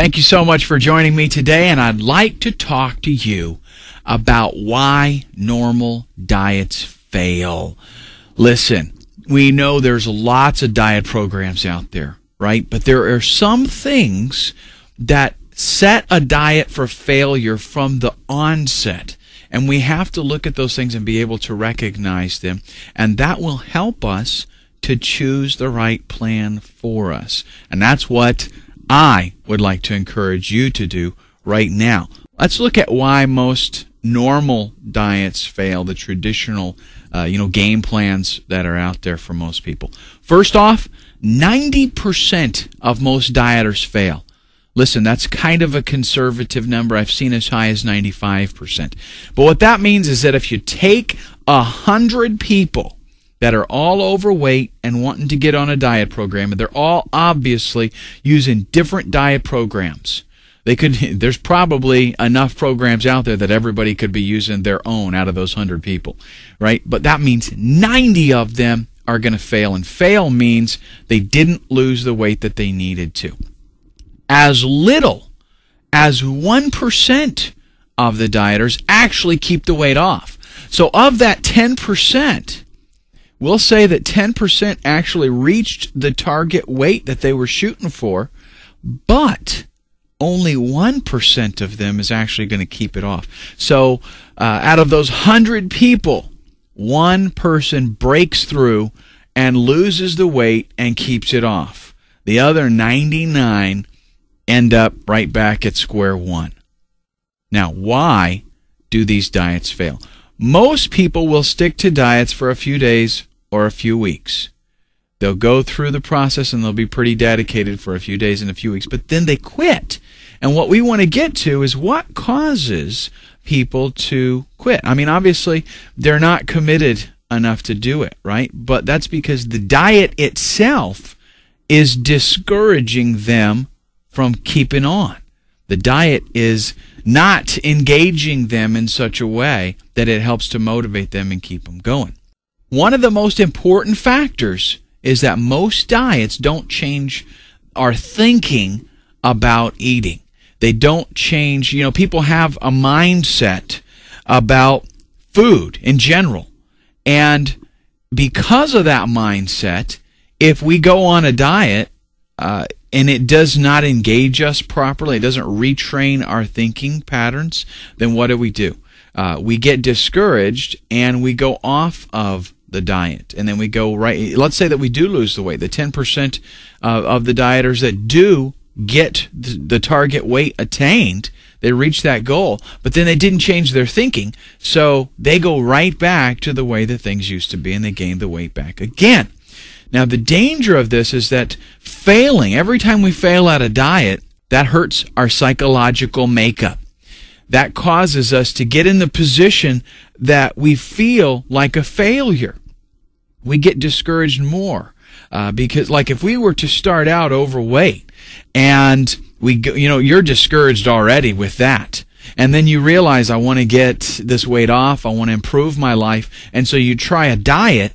Thank you so much for joining me today, and I'd like to talk to you about why normal diets fail. Listen, we know there's lots of diet programs out there, right? But there are some things that set a diet for failure from the onset. And we have to look at those things and be able to recognize them. And that will help us to choose the right plan for us. And that's what I would like to encourage you to do right now. Let's look at why most normal diets fail, the traditional game plans that are out there for most people. First off, 90% of most dieters fail. Listen, that's kind of a conservative number. I've seen as high as 95%. But what that means is that if you take 100 people that are all overweight and wanting to get on a diet program, and they're all obviously using different diet programs, there's probably enough programs out there that everybody could be using their own out of those 100 people, right? But that means 90 of them are going to fail, and fail means they didn't lose the weight that they needed to. As little as 1% of the dieters actually keep the weight off. So of that 10%, we'll say that 10% actually reached the target weight that they were shooting for, but only 1% of them is actually going to keep it off. So out of those 100 people, one person breaks through and loses the weight and keeps it off. The other 99 end up right back at square one. Now, why do these diets fail? Most people will stick to diets for a few days or a few weeks. They'll go through the process and they'll be pretty dedicated for a few days and a few weeks, but then they quit. And what we want to get to is what causes people to quit. I mean, obviously, they're not committed enough to do it, right? But that's because the diet itself is discouraging them from keeping on. The diet is not engaging them in such a way that it helps to motivate them and keep them going. One of the most important factors is that most diets don't change our thinking about eating. They don't change, people have a mindset about food in general. And because of that mindset, if we go on a diet and it does not engage us properly, it doesn't retrain our thinking patterns, then what do? We get discouraged and we go off of the diet, and then we go right. Let's say that we do lose the weight. The 10% of the dieters that do get the target weight attained, they reach that goal, but then they didn't change their thinking, so they go right back to the way that things used to be, and they gain the weight back again. Now, the danger of this is that every time we fail at a diet, that hurts our psychological makeup. That causes us to get in the position that we feel like a failure. We get discouraged more because, like, if we were to start out overweight and you're discouraged already with that, and then you realize, I want to get this weight off, I want to improve my life, and so you try a diet,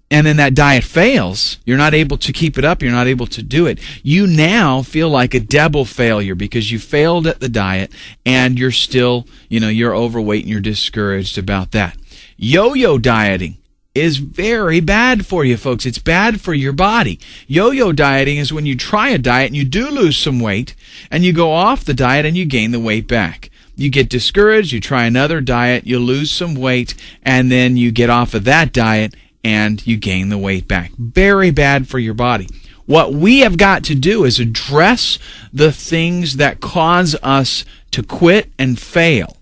and then that diet fails, you're not able to keep it up, you're not able to do it. You now feel like a double failure because you failed at the diet and you're still, you're overweight and you're discouraged about that. Yo-yo dieting is very bad for you, folks. It's bad for your body. Yo-yo dieting is when you try a diet and you do lose some weight and you go off the diet and you gain the weight back. You get discouraged, you try another diet, you lose some weight, and then you get off of that diet and you gain the weight back. Very bad for your body. What we have got to do is address the things that cause us to quit and fail.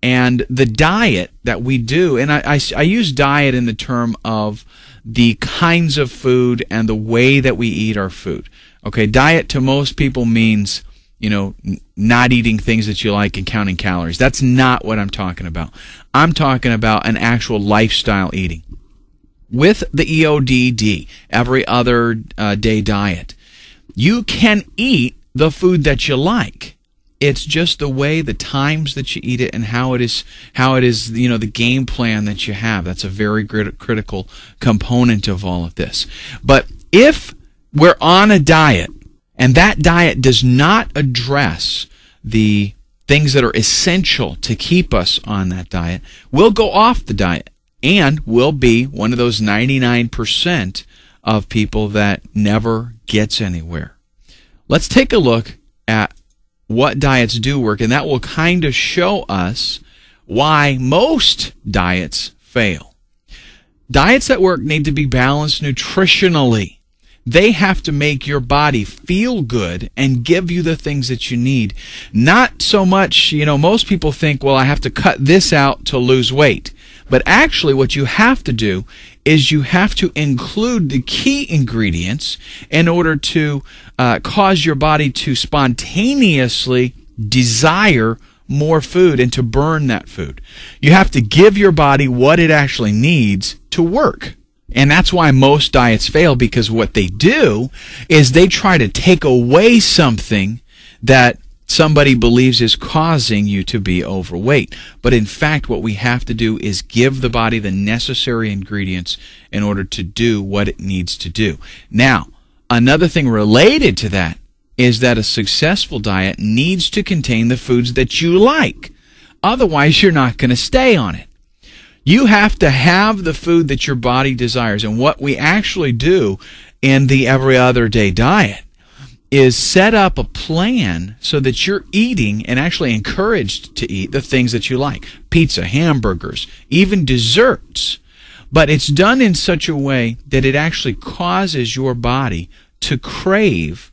And the diet that we do, and I use diet in the term of the kinds of food and the way that we eat our food. Okay, diet to most people means, not eating things that you like and counting calories. That's not what I'm talking about. I'm talking about an actual lifestyle eating. With the EODD, every other day diet, you can eat the food that you like. It's just the way, the times that you eat it, and how it is, the game plan that you have. That's a very critical component of all of this. But if we're on a diet and that diet does not address the things that are essential to keep us on that diet, we'll go off the diet and we'll be one of those 99% of people that never gets anywhere. Let's take a look at what diets do work, and that will kind of show us why most diets fail. Diets that work need to be balanced nutritionally. They have to make your body feel good and give you the things that you need. Not so much, most people think, well, I have to cut this out to lose weight. But actually what you have to do is you have to include the key ingredients in order to cause your body to spontaneously desire more food and to burn that food. You have to give your body what it actually needs to work. And that's why most diets fail, because what they do is they try to take away something that somebody believes is causing you to be overweight. But in fact, what we have to do is give the body the necessary ingredients in order to do what it needs to do. Now, another thing related to that is that a successful diet needs to contain the foods that you like. Otherwise, you're not going to stay on it. You have to have the food that your body desires. And what we actually do in the every other day diet is set up a plan so that you're eating and actually encouraged to eat the things that you like. Pizza, hamburgers, even desserts. But it's done in such a way that it actually causes your body to crave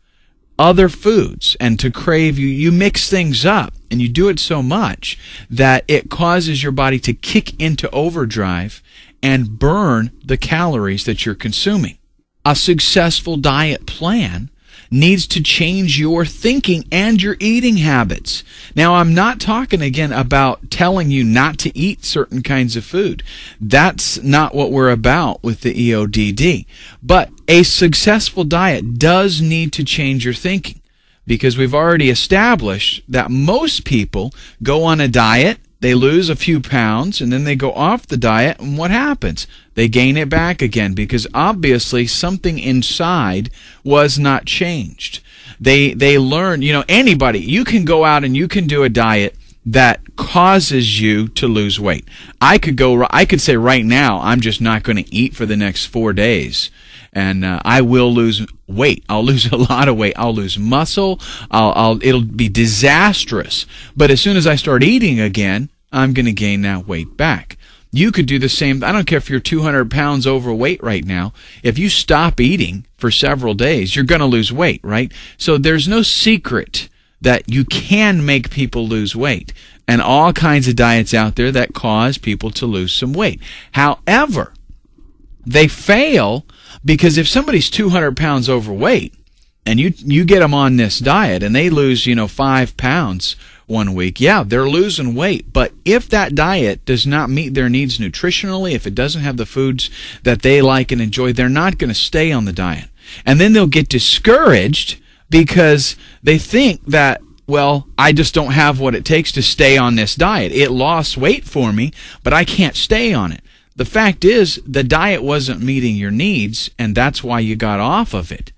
other foods and to crave, you mix things up and you do it so much that it causes your body to kick into overdrive and burn the calories that you're consuming. A successful diet plan needs to change your thinking and your eating habits. Now, I'm not talking again about telling you not to eat certain kinds of food. That's not what we're about with the EODD. But a successful diet does need to change your thinking, because we've already established that most people go on a diet, they lose a few pounds, and then they go off the diet, and what happens? They gain it back again, because obviously something inside was not changed. They learn, anybody, you can go out and you can do a diet that causes you to lose weight. I could say right now, I'm just not going to eat for the next 4 days. And I will lose weight. I'll lose a lot of weight. I'll lose muscle. It'll be disastrous. But as soon as I start eating again, I'm going to gain that weight back. You could do the same. I don't care if you're 200 pounds overweight right now. If you stop eating for several days, you're going to lose weight, right? So there's no secret that you can make people lose weight. And all kinds of diets out there that cause people to lose some weight. However, they fail because if somebody's 200 pounds overweight and you get them on this diet and they lose, 5 pounds 1 week, yeah, they're losing weight. But if that diet does not meet their needs nutritionally, if it doesn't have the foods that they like and enjoy, they're not going to stay on the diet. And then they'll get discouraged because they think that, well, I just don't have what it takes to stay on this diet. It lost weight for me, but I can't stay on it. The fact is, the diet wasn't meeting your needs, and that's why you got off of it.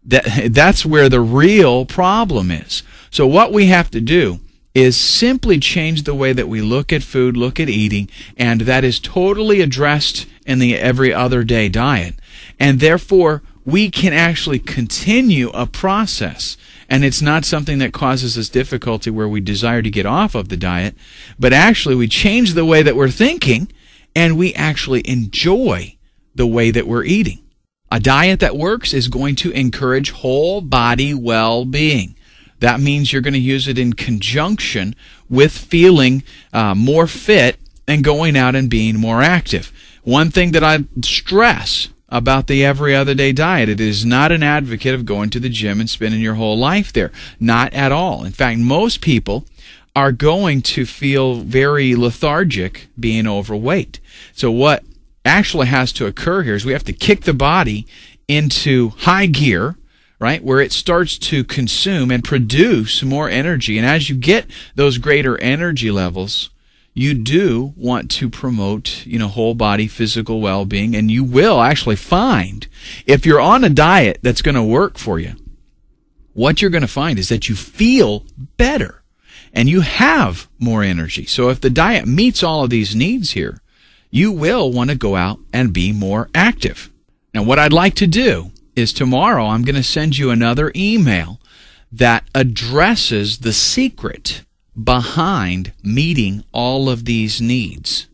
That's where the real problem is. So what we have to do is simply change the way that we look at food, look at eating, and that is totally addressed in the every other day diet. And therefore, we can actually continue a process. And it's not something that causes us difficulty where we desire to get off of the diet, but actually we change the way that we're thinking, and we actually enjoy the way that we're eating. A diet that works is going to encourage whole body well-being. That means you're going to use it in conjunction with feeling more fit and going out and being more active. One thing that I stress about the every other day diet, it is not an advocate of going to the gym and spending your whole life there. Not at all. In fact, most people are going to feel very lethargic being overweight. So what actually has to occur here is we have to kick the body into high gear, right, where it starts to consume and produce more energy. And as you get those greater energy levels, you do want to promote, whole body physical well-being, and you will actually find, if you're on a diet that's going to work for you, what you're going to find is that you feel better and you have more energy. So if the diet meets all of these needs here, you will want to go out and be more active. Now, what I'd like to do is tomorrow I'm going to send you another email that addresses the secret behind meeting all of these needs.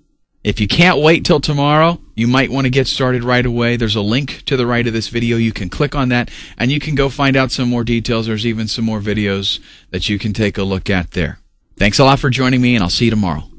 If you can't wait till tomorrow, you might want to get started right away. There's a link to the right of this video. You can click on that and you can go find out some more details. There's even some more videos that you can take a look at there. Thanks a lot for joining me, and I'll see you tomorrow.